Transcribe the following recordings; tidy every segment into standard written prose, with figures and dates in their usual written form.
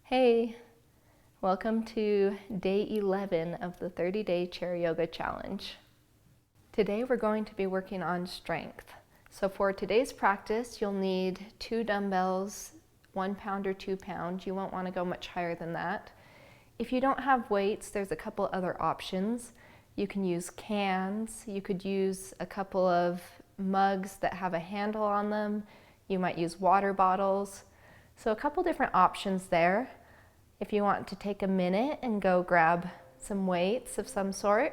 Hey, welcome to day 11 of the 30-day chair yoga challenge. Today we're going to be working on strength. So for today's practice, you'll need 2 dumbbells, 1 pound or 2 pound. You won't want to go much higher than that. If you don't have weights, there's a couple other options. You can use cans. You could use a couple of mugs that have a handle on them. You might use water bottles. So a couple different options there. If you want to take a minute and go grab some weights of some sort.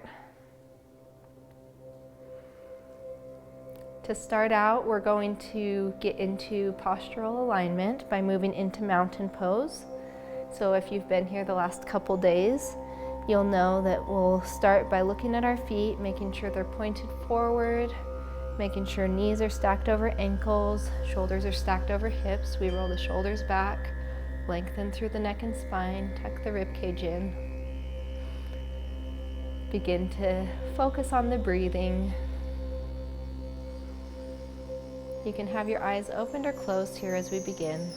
To start out, we're going to get into postural alignment by moving into mountain pose. So if you've been here the last couple days, you'll know that we'll start by looking at our feet, making sure they're pointed forward, making sure knees are stacked over ankles, shoulders are stacked over hips. We roll the shoulders back, lengthen through the neck and spine, tuck the rib cage in. Begin to focus on the breathing. You can have your eyes opened or closed here as we begin.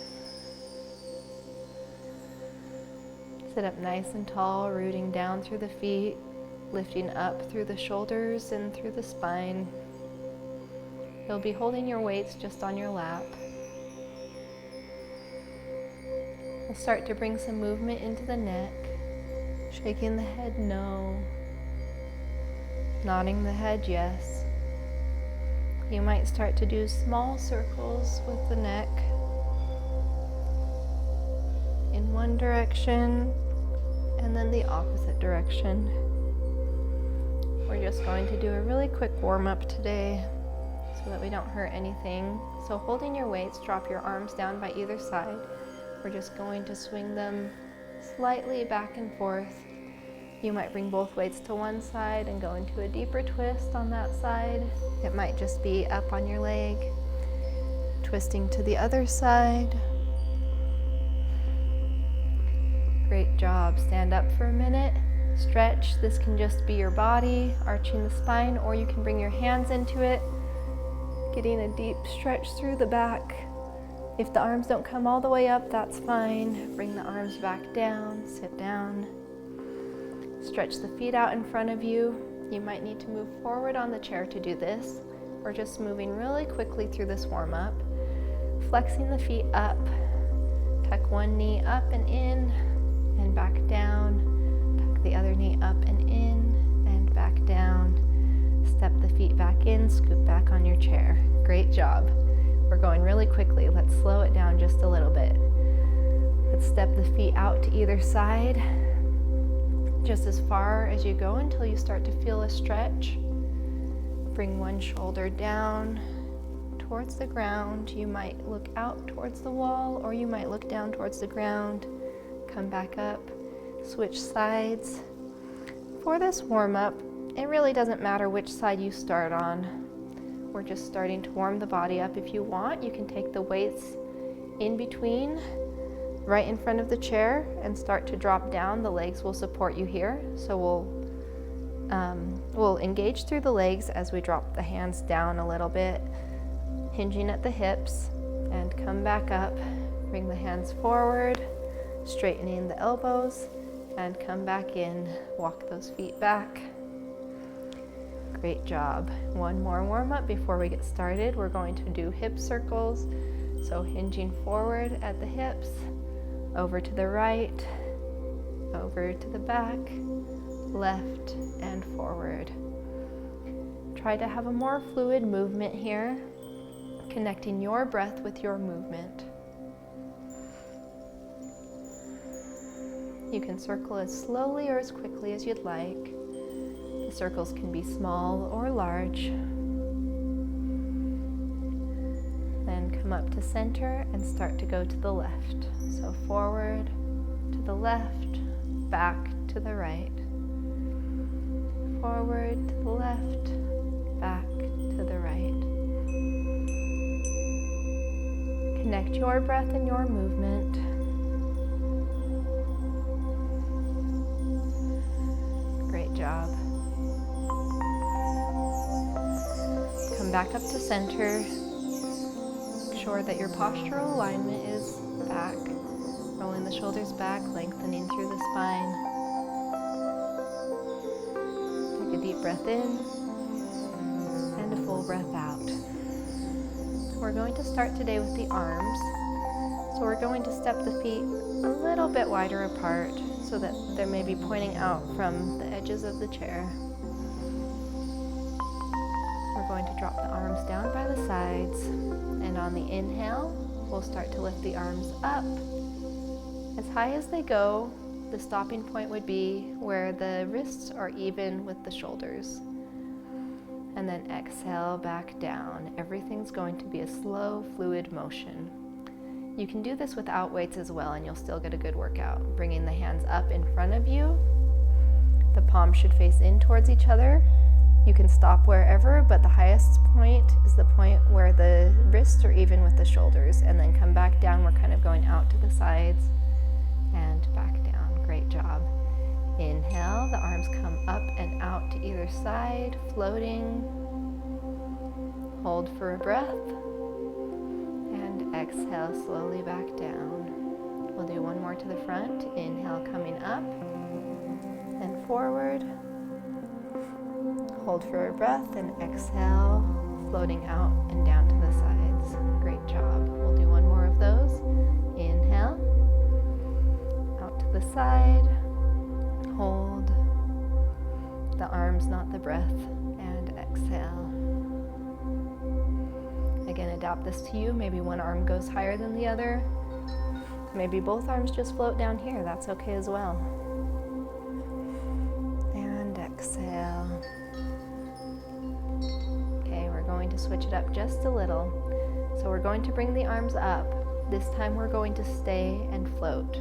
Sit up nice and tall, rooting down through the feet, lifting up through the shoulders and through the spine. You'll be holding your weights just on your lap. We'll start to bring some movement into the neck, shaking the head no, nodding the head yes. You might start to do small circles with the neck in one direction and then the opposite direction. We're just going to do a really quick warm-up today so that we don't hurt anything. So holding your weights, drop your arms down by either side. We're just going to swing them slightly back and forth. You might bring both weights to one side and go into a deeper twist on that side. It might just be up on your leg, twisting to the other side. Great job. Stand up for a minute, stretch. This can just be your body arching the spine, or you can bring your hands into it, getting a deep stretch through the back. If the arms don't come all the way up, that's fine. Bring the arms back down, sit down. Stretch the feet out in front of you. You might need to move forward on the chair to do this. We're just moving really quickly through this warm-up. Flexing the feet up. Tuck one knee up and in and back down. Tuck the other knee up and in and back down. Step the feet back in, scoop back on your chair. Great job. We're going really quickly. Let's slow it down just a little bit. Let's step the feet out to either side, just as far as you go until you start to feel a stretch. Bring one shoulder down towards the ground. You might look out towards the wall, or you might look down towards the ground. Come back up, switch sides. For this warm-up, it really doesn't matter which side you start on. We're just starting to warm the body up. If you want, you can take the weights in between, right in front of the chair, and start to drop down. The legs will support you here. So we'll engage through the legs as we drop the hands down a little bit, hinging at the hips, and come back up. Bring the hands forward, straightening the elbows, and come back in. Walk those feet back. Great job. One more warm-up before we get started. We're going to do hip circles. So hinging forward at the hips, over to the right, over to the back, left and forward. Try to have a more fluid movement here, connecting your breath with your movement. You can circle as slowly or as quickly as you'd like. The circles can be small or large. Then come up to center and start to go to the left. So forward, to the left, back to the right. Forward, to the left, back to the right. Connect your breath and your movement. Great job. Come back up to center. Make sure that your postural alignment is back. Rolling the shoulders back, lengthening through the spine. Take a deep breath in and a full breath out. We're going to start today with the arms. So we're going to step the feet a little bit wider apart so that they're maybe pointing out from the edges of the chair. We're going to drop the arms down by the sides, and on the inhale, we'll start to lift the arms up. As high as they go, the stopping point would be where the wrists are even with the shoulders. And then exhale back down. Everything's going to be a slow, fluid motion. You can do this without weights as well, and you'll still get a good workout. Bringing the hands up in front of you. The palms should face in towards each other. You can stop wherever, but the highest point is the point where the wrists are even with the shoulders, and then come back down. We're kind of going out to the sides and back down. Great job. Inhale, the arms come up and out to either side, floating. Hold for a breath. And exhale slowly back down. We'll do one more to the front. Inhale, coming up and forward. Hold for a breath and exhale, floating out and down to the sides. Great job. We'll do one more of those. Inhale, out to the side. Hold. The arms, not the breath, and exhale. Again, adapt this to you. Maybe one arm goes higher than the other. Maybe both arms just float down here. That's okay as well. And exhale. Okay, we're going to switch it up just a little. So we're going to bring the arms up. This time we're going to stay and float.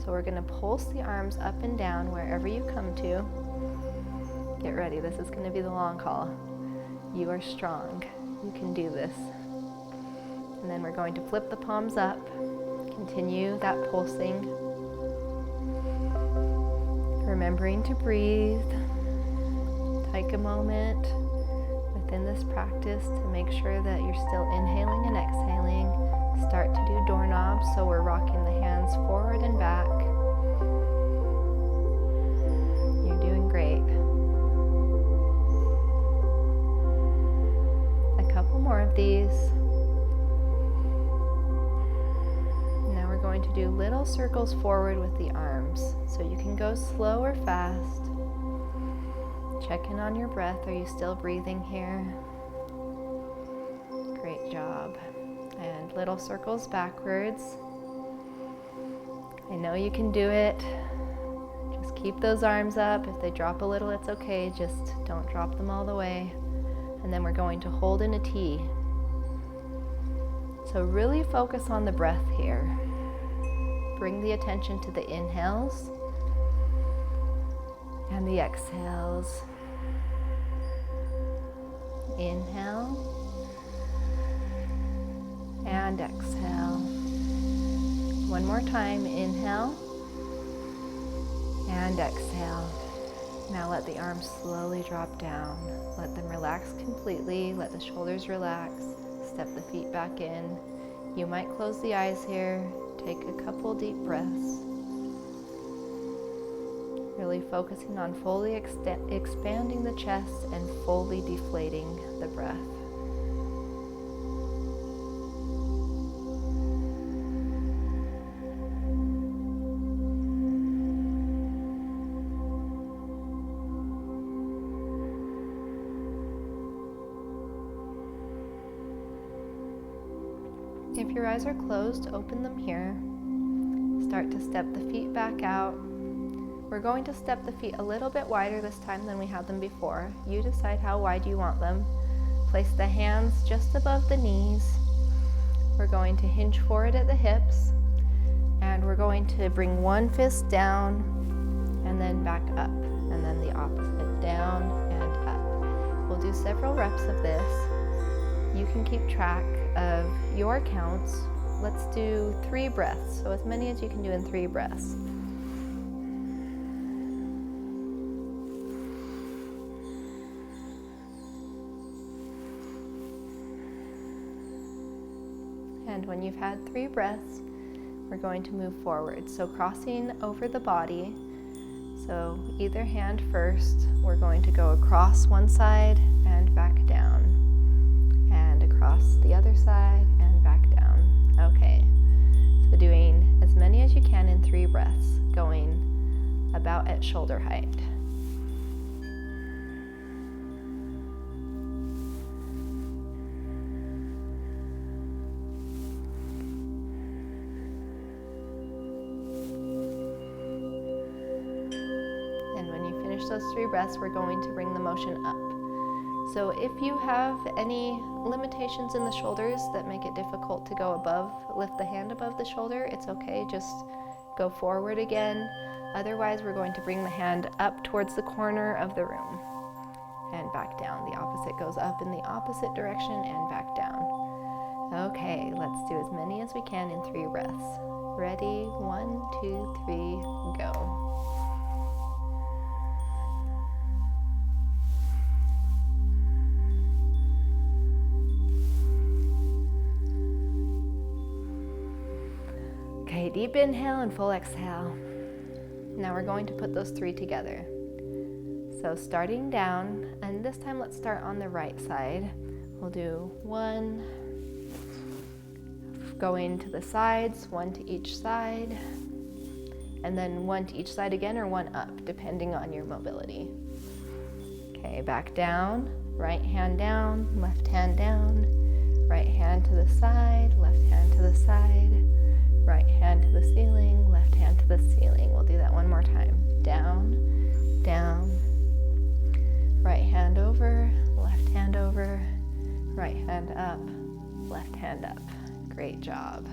So we're going to pulse the arms up and down wherever you come to. Get ready, this is going to be the long haul. You are strong. You can do this. And then we're going to flip the palms up. Continue that pulsing. Remembering to breathe. Take a moment within this practice to make sure that you're still inhaling and exhaling. Start to do doorknobs, so we're rocking the hands forward and back. You're doing great. A couple more of these. Now we're going to do little circles forward with the arms. So you can go slow or fast. Check in on your breath. Are you still breathing here? Great job. And little circles backwards. I know you can do it. Just keep those arms up. If they drop a little, it's okay. Just don't drop them all the way. And then we're going to hold in a T. So really focus on the breath here. Bring the attention to the inhales and the exhales. Inhale. And exhale. One more time, inhale and exhale. Now let the arms slowly drop down. Let them relax completely. Let the shoulders relax. Step the feet back in. You might close the eyes here. Take a couple deep breaths. Really focusing on fully expanding the chest and fully deflating the breath. If your eyes are closed, open them here. Start to step the feet back out. We're going to step the feet a little bit wider this time than we had them before. You decide how wide you want them. Place the hands just above the knees. We're going to hinge forward at the hips, and we're going to bring one fist down and then back up, and then the opposite, down and up. We'll do several reps of this. You can keep track of your counts. Let's do 3 breaths, so as many as you can do in 3 breaths. And when you've had 3 breaths, we're going to move forward. So crossing over the body. So either hand first, we're going to go across one side and back down. And across the other side and back down. Okay, so doing as many as you can in 3 breaths, going about at shoulder height. Those 3 breaths, we're going to bring the motion up. So if you have any limitations in the shoulders that make it difficult to go above, lift the hand above the shoulder, it's okay, just go forward again. Otherwise, we're going to bring the hand up towards the corner of the room and back down. The opposite goes up in the opposite direction and back down. Okay, let's do as many as we can in 3 breaths. Ready? 1, 2, 3, go. Okay, deep inhale and full exhale. Now we're going to put those 3 together. So starting down, and this time let's start on the right side. We'll do 1, going to the sides, 1 to each side, and then 1 to each side again, or 1 up, depending on your mobility. Okay, back down, right hand down, left hand down, right hand to the side, left hand to the side, right hand to the ceiling, left hand to the ceiling. We'll do that one more time. Down, down, right hand over, left hand over, right hand up, left hand up. Great job.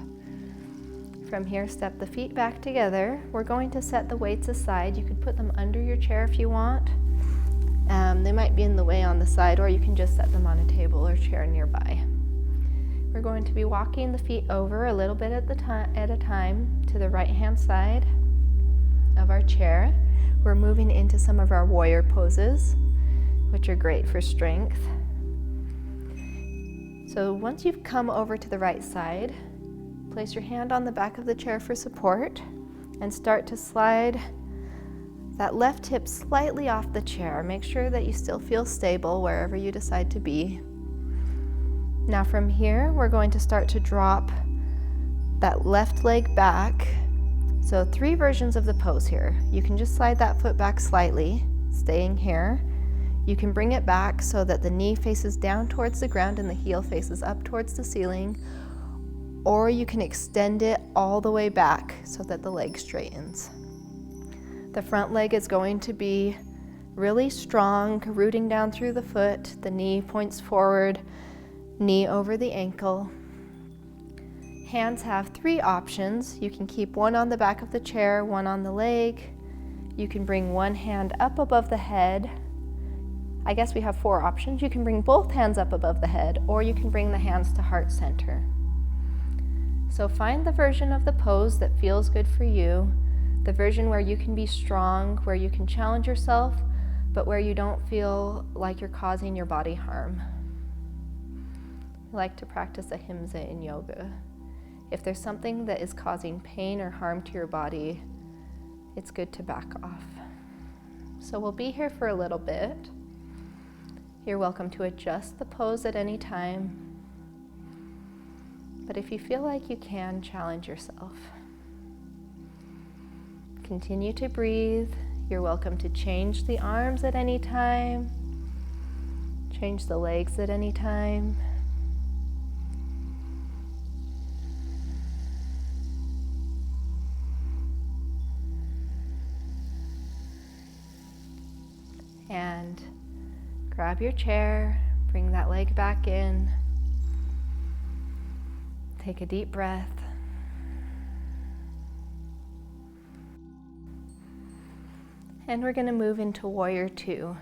From here, step the feet back together. We're going to set the weights aside. You could put them under your chair if you want. They might be in the way on the side, or you can just set them on a table or chair nearby. We're going to be walking the feet over a little bit at a time to the right-hand side of our chair. We're moving into some of our warrior poses, which are great for strength. So once you've come over to the right side, place your hand on the back of the chair for support and start to slide that left hip slightly off the chair. Make sure that you still feel stable wherever you decide to be. Now from here, we're going to start to drop that left leg back. So 3 versions of the pose here. You can just slide that foot back slightly, staying here. You can bring it back so that the knee faces down towards the ground and the heel faces up towards the ceiling, or you can extend it all the way back so that the leg straightens. The front leg is going to be really strong, rooting down through the foot. The knee points forward, knee over the ankle. Hands have 3 options. You can keep one on the back of the chair, one on the leg. You can bring one hand up above the head. I guess we have 4 options. You can bring both hands up above the head, or you can bring the hands to heart center. So find the version of the pose that feels good for you, the version where you can be strong, where you can challenge yourself, but where you don't feel like you're causing your body harm. I like to practice ahimsa in yoga. If there's something that is causing pain or harm to your body, it's good to back off. So we'll be here for a little bit. You're welcome to adjust the pose at any time. But if you feel like you can, challenge yourself. Continue to breathe. You're welcome to change the arms at any time. Change the legs at any time. And grab your chair, bring that leg back in. Take a deep breath. And we're going to move into Warrior 2.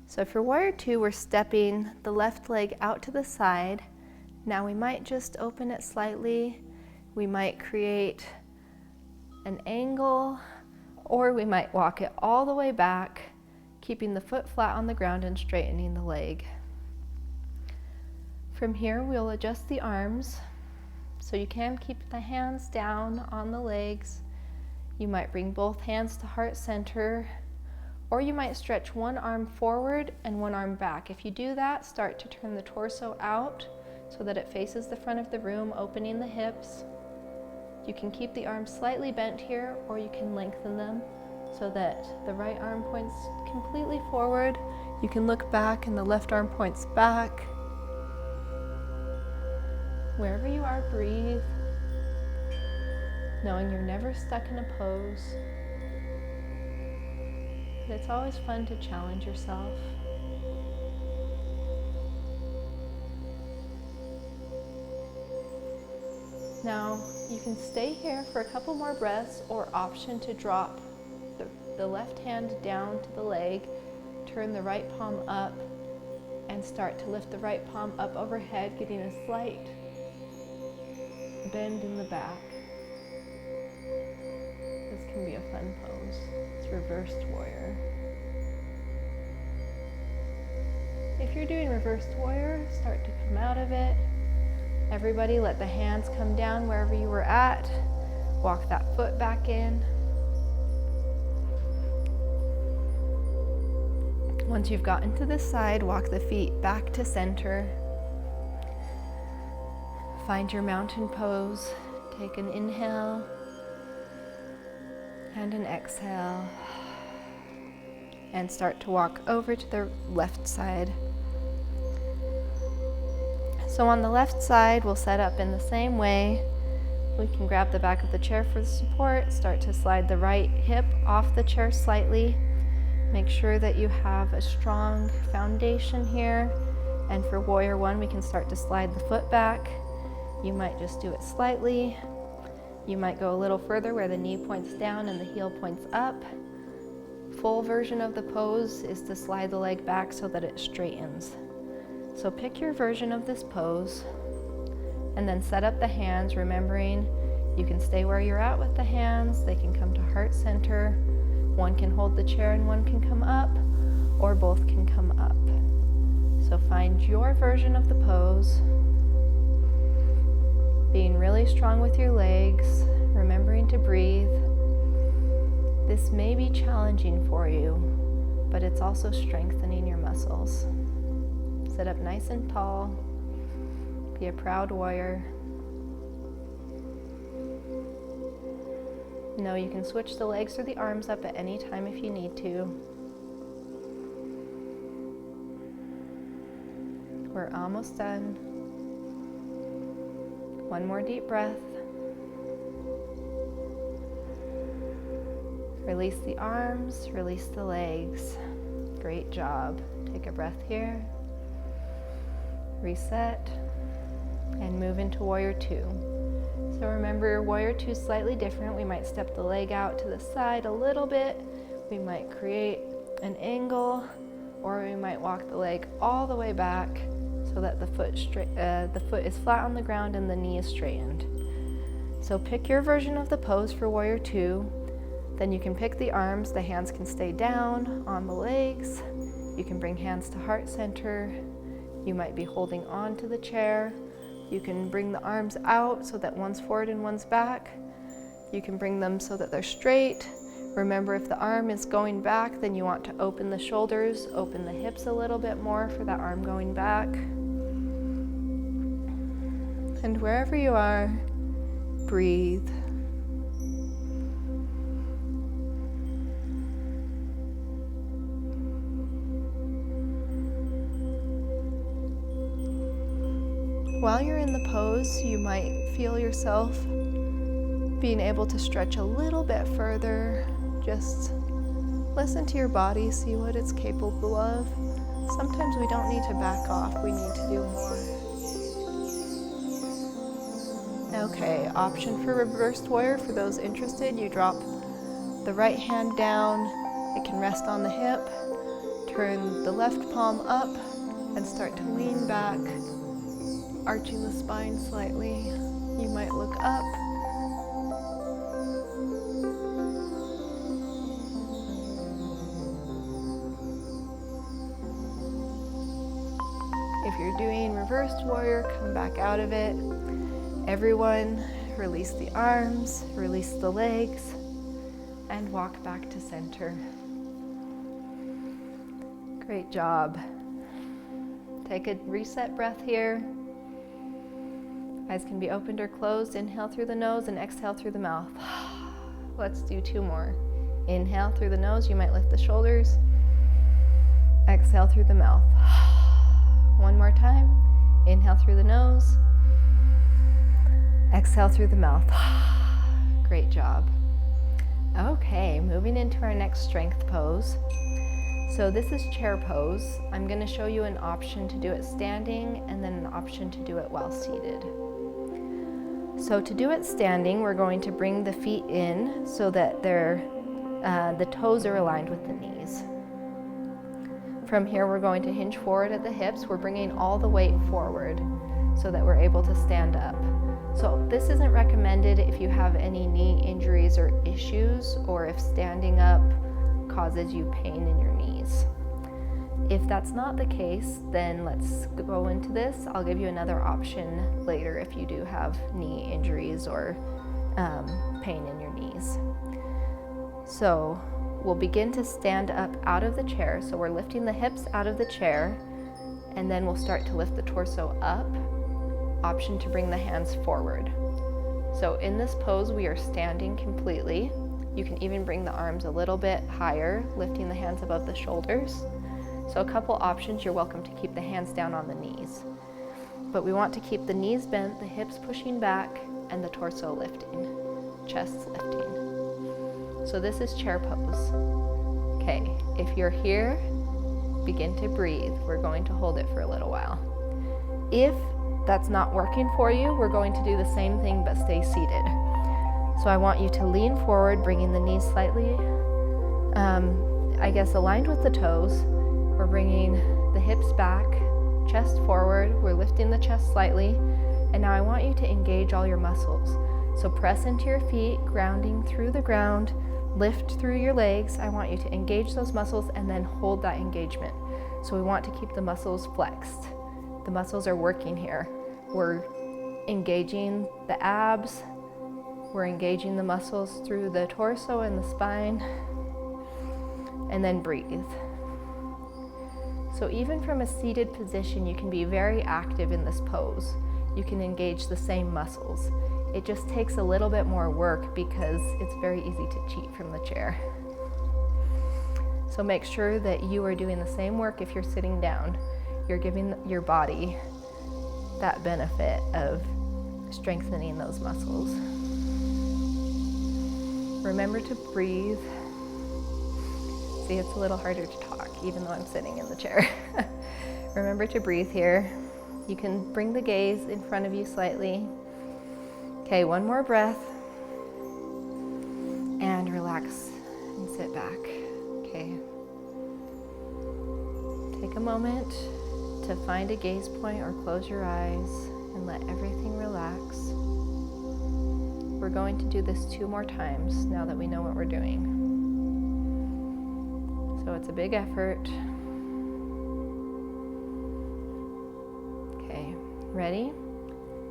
So for Warrior 2, we're stepping the left leg out to the side. Now we might just open it slightly. We might create an angle, or we might walk it all the way back, keeping the foot flat on the ground and straightening the leg. From here, we'll adjust the arms So you can keep the hands down on the legs. You might bring both hands to heart center, or you might stretch one arm forward and one arm back. If you do that, start to turn the torso out so that it faces the front of the room, opening the hips. You can keep the arms slightly bent here, or you can lengthen them so that the right arm points completely forward. You can look back and the left arm points back. Wherever you are, breathe, knowing you're never stuck in a pose. But it's always fun to challenge yourself. Now, you can stay here for a couple more breaths, or option to drop the left hand down to the leg, turn the right palm up, and start to lift the right palm up overhead, getting a slight bend in the back. This can be a fun pose. It's reversed warrior. If you're doing reversed warrior, start to come out of it. Everybody, let the hands come down wherever you were at. Walk that foot back in. Once you've gotten to this side, walk the feet back to center. Find your mountain pose. Take an inhale and an exhale. And start to walk over to the left side. So on the left side, we'll set up in the same way. We can grab the back of the chair for the support. Start to slide the right hip off the chair slightly. Make sure that you have a strong foundation here. And for warrior one, we can start to slide the foot back. You might just do it slightly. You might go a little further where the knee points down and the heel points up. Full version of the pose is to slide the leg back so that it straightens. So pick your version of this pose and then set up the hands, remembering you can stay where you're at with the hands. They can come to heart center. One can hold the chair and one can come up, or both can come up. So find your version of the pose, being really strong with your legs, remembering to breathe. This may be challenging for you, but it's also strengthening your muscles. Sit up nice and tall. Be a proud warrior. Know you can switch the legs or the arms up at any time if you need to. We're almost done. One more deep breath. Release the arms, release the legs. Great job. Take a breath here. Reset. And move into warrior two. So remember, warrior two is slightly different. We might step the leg out to the side a little bit. We might create an angle, or we might walk the leg all the way back so that the foot is flat on the ground and the knee is straightened. So pick your version of the pose for warrior two. Then you can pick the arms. The hands can stay down on the legs. You can bring hands to heart center. You might be holding on to the chair. You can bring the arms out so that one's forward and one's back. You can bring them so that they're straight. Remember, if the arm is going back, then you want to open the shoulders, open the hips a little bit more for that arm going back. And wherever you are, breathe. While you're in the pose, you might feel yourself being able to stretch a little bit further. Just listen to your body, see what it's capable of. Sometimes we don't need to back off, we need to do more. Okay, option for reversed warrior for those interested. You drop the right hand down, it can rest on the hip. Turn the left palm up and start to lean back, arching the spine slightly. You might look up. If you're doing reversed warrior, come back out of it. Everyone, release the arms, release the legs, and walk back to center. Great job. Take a reset breath here. Eyes can be opened or closed. Inhale through the nose and exhale through the mouth. Let's do 2 more. Inhale through the nose, you might lift the shoulders. Exhale through the mouth. 1 more time. Inhale through the nose. Exhale through the mouth. Great job. Okay, moving into our next strength pose. So this is chair pose. I'm going to show you an option to do it standing and then an option to do it while seated. So to do it standing, we're going to bring the feet in so that the toes are aligned with the knees. From here, we're going to hinge forward at the hips. We're bringing all the weight forward so that we're able to stand up. So this isn't recommended if you have any knee injuries or issues, or if standing up causes you pain in your knees. If that's not the case, then let's go into this. I'll give you another option later if you do have knee injuries or pain in your knees. So we'll begin to stand up out of the chair. So we're lifting the hips out of the chair, and then we'll start to lift the torso up. Option to bring the hands forward. So in this pose, we are standing completely. You can even bring the arms a little bit higher, lifting the hands above the shoulders. So a couple options. You're welcome to keep the hands down on the knees. But we want to keep the knees bent, the hips pushing back, and the torso lifting, chest lifting. So this is chair pose. Okay, if you're here, begin to breathe. We're going to hold it for a little while. If that's not working for you, we're going to do the same thing but stay seated. So I want you to lean forward, bringing the knees slightly, aligned with the toes. We're bringing the hips back, chest forward. We're lifting the chest slightly. And now I want you to engage all your muscles. So press into your feet, grounding through the ground, lift through your legs. I want you to engage those muscles and then hold that engagement. So we want to keep the muscles flexed. The muscles are working here. We're engaging the abs. We're engaging the muscles through the torso and the spine. And then breathe. So even from a seated position, you can be very active in this pose. You can engage the same muscles. It just takes a little bit more work because it's very easy to cheat from the chair. So make sure that you are doing the same work if you're sitting down. You're giving your body that benefit of strengthening those muscles. Remember to breathe. See, it's a little harder to talk even though I'm sitting in the chair. Remember to breathe here. You can bring the gaze in front of you slightly. Okay, 1 more breath. And relax and sit back. Okay. Take a moment to find a gaze point or close your eyes and let everything relax. We're going to do this 2 more times now that we know what we're doing. So it's a big effort. Okay, ready?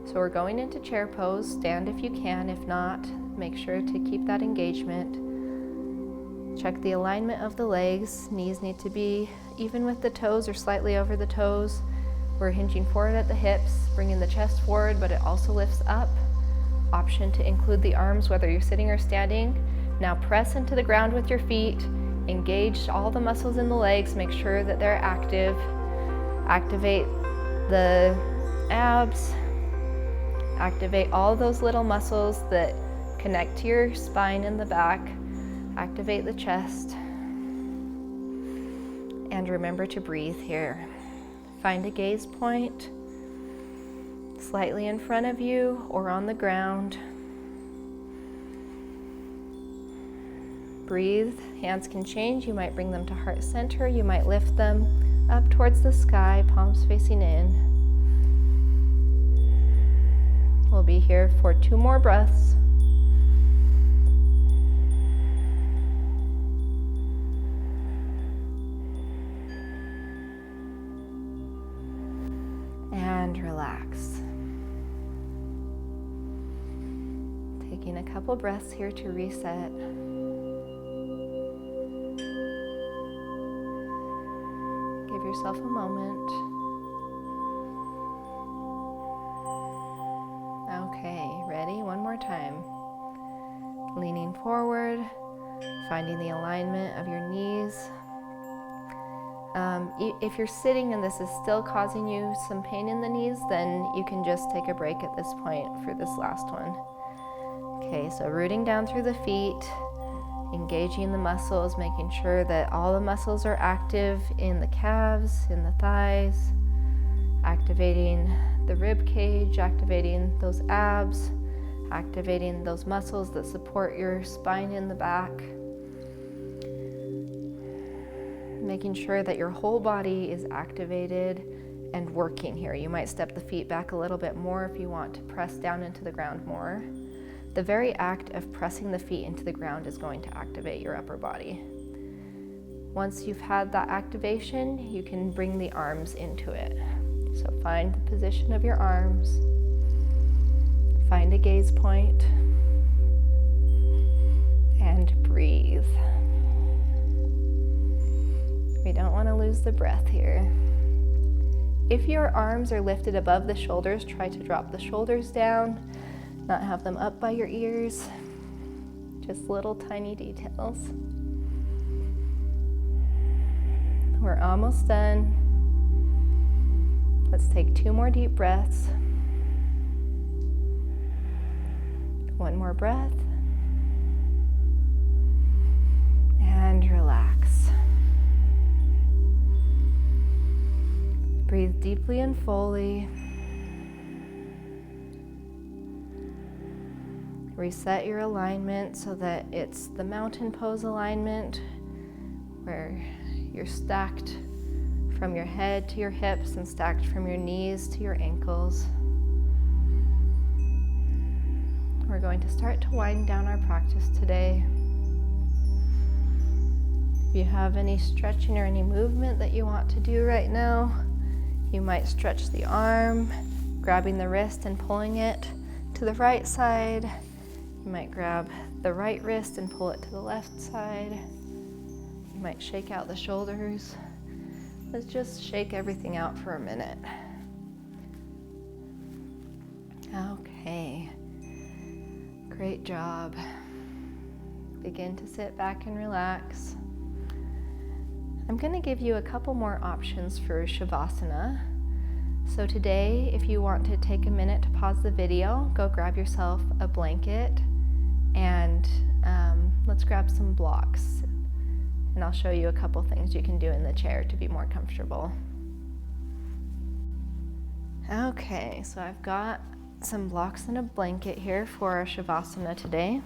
So we're going into chair pose. Stand if you can. If not, make sure to keep that engagement. Check the alignment of the legs. Knees need to be even with the toes or slightly over the toes. We're hinging forward at the hips, bringing the chest forward, but it also lifts up. Option to include the arms, whether you're sitting or standing. Now press into the ground with your feet. Engage all the muscles in the legs. Make sure that they're active. Activate the abs. Activate all those little muscles that connect to your spine in the back. Activate the chest. And remember to breathe here. Find a gaze point slightly in front of you or on the ground. Breathe. Hands can change. You might bring them to heart center. You might lift them up towards the sky, palms facing in. We'll be here for 2 more breaths. And relax. Taking a couple breaths here to reset. Give yourself a moment. Okay, ready? One more time. Leaning forward, finding the alignment of your knees. If you're sitting and this is still causing you some pain in the knees, then you can just take a break at this point for this last one. Okay, so rooting down through the feet, engaging the muscles, making sure that all the muscles are active in the calves, in the thighs, activating the rib cage, activating those abs, activating those muscles that support your spine in the back. Making sure that your whole body is activated and working here. You might step the feet back a little bit more if you want to press down into the ground more. The very act of pressing the feet into the ground is going to activate your upper body. Once you've had that activation, you can bring the arms into it. So find the position of your arms, find a gaze point, and breathe. We don't want to lose the breath here. If your arms are lifted above the shoulders, try to drop the shoulders down, not have them up by your ears. Just little tiny details. We're almost done. Let's take 2 more deep breaths. One more breath. And relax. Breathe deeply and fully. Reset your alignment so that it's the mountain pose alignment where you're stacked from your head to your hips and stacked from your knees to your ankles. We're going to start to wind down our practice today. If you have any stretching or any movement that you want to do right now, you might stretch the arm, grabbing the wrist and pulling it to the right side. You might grab the right wrist and pull it to the left side. You might shake out the shoulders. Let's just shake everything out for a minute. Okay, great job. Begin to sit back and relax. I'm going to give you a couple more options for Shavasana. So today, if you want to take a minute to pause the video, go grab yourself a blanket and let's grab some blocks. And I'll show you a couple things you can do in the chair to be more comfortable. Okay, so I've got some blocks and a blanket here for our Shavasana today.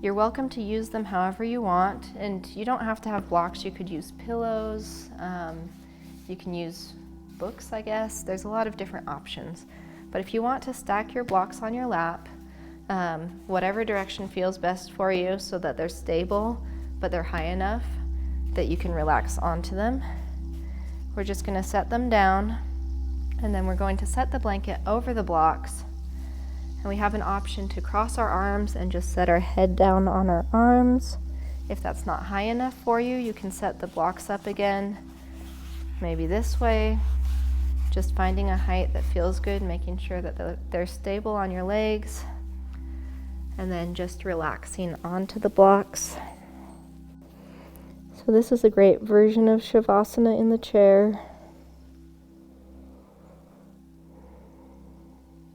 You're welcome to use them however you want, and you don't have to have blocks. You could use pillows, you can use books, I guess. There's a lot of different options. But if you want to stack your blocks on your lap, whatever direction feels best for you so that they're stable, but they're high enough that you can relax onto them. We're just going to set them down, and then we're going to set the blanket over the blocks. And we have an option to cross our arms and just set our head down on our arms. If that's not high enough for you, you can set the blocks up again, maybe this way. Just finding a height that feels good, making sure that they're stable on your legs, and then just relaxing onto the blocks. So this is a great version of Shavasana in the chair.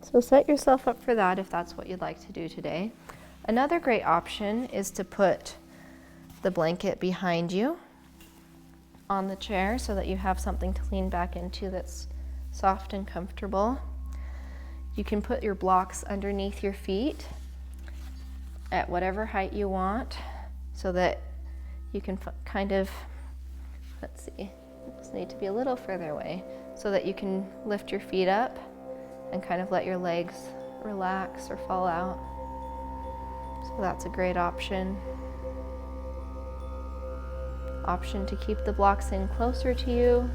So set yourself up for that if that's what you'd like to do today. Another great option is to put the blanket behind you on the chair so that you have something to lean back into that's soft and comfortable. You can put your blocks underneath your feet at whatever height you want so that you can kind of, let's see, just need to be a little further away so that you can lift your feet up and kind of let your legs relax or fall out. So that's a great option. Option to keep the blocks in closer to you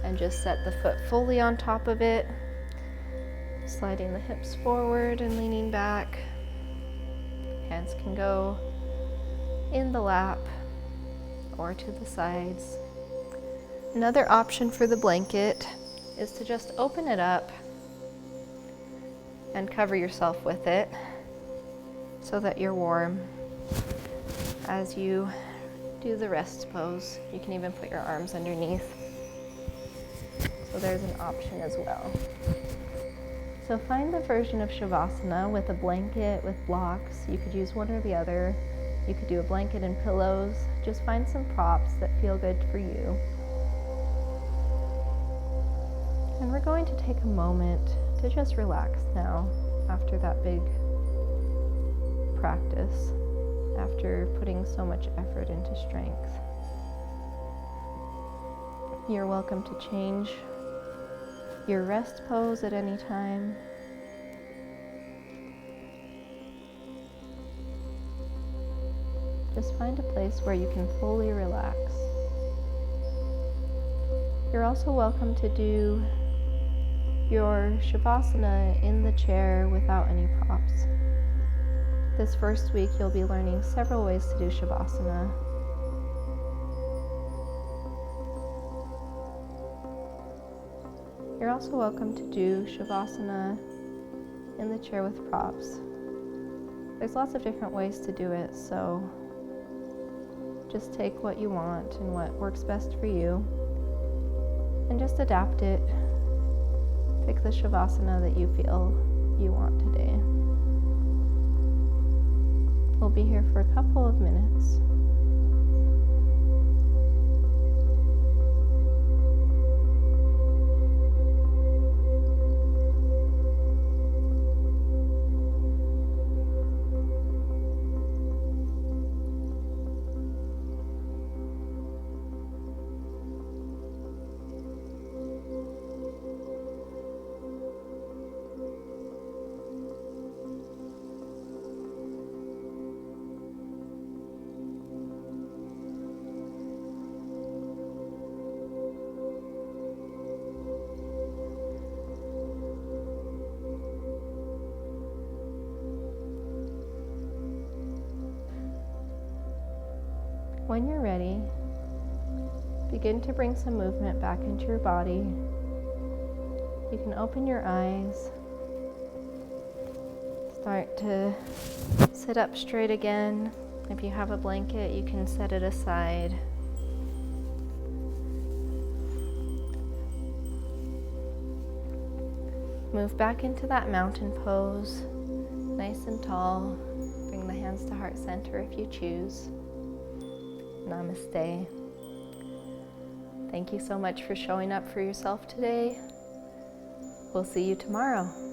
and just set the foot fully on top of it Sliding the hips forward and leaning back. Hands can go in the lap or to the sides. Another option for the blanket is to just open it up and cover yourself with it so that you're warm as you do the rest pose. You can even put your arms underneath. So there's an option as well. So find the version of Shavasana with a blanket, with blocks. You could use one or the other. You could do a blanket and pillows. Just find some props that feel good for you. And we're going to take a moment to just relax now after that big practice, after putting so much effort into strength. You're welcome to change your rest pose at any time. Just find a place where you can fully relax. You're also welcome to do your Shavasana in the chair without any props. This first week you'll be learning several ways to do Shavasana. You're also welcome to do Shavasana in the chair with props. There's lots of different ways to do it, so just take what you want and what works best for you and just adapt it. Pick the Shavasana that you feel you want today. We'll be here for a couple of minutes. When you're ready, begin to bring some movement back into your body. You can open your eyes, start to sit up straight again. If you have a blanket, you can set it aside. Move back into that mountain pose, nice and tall. Bring the hands to heart center if you choose. Namaste. Thank you so much for showing up for yourself today. We'll see you tomorrow.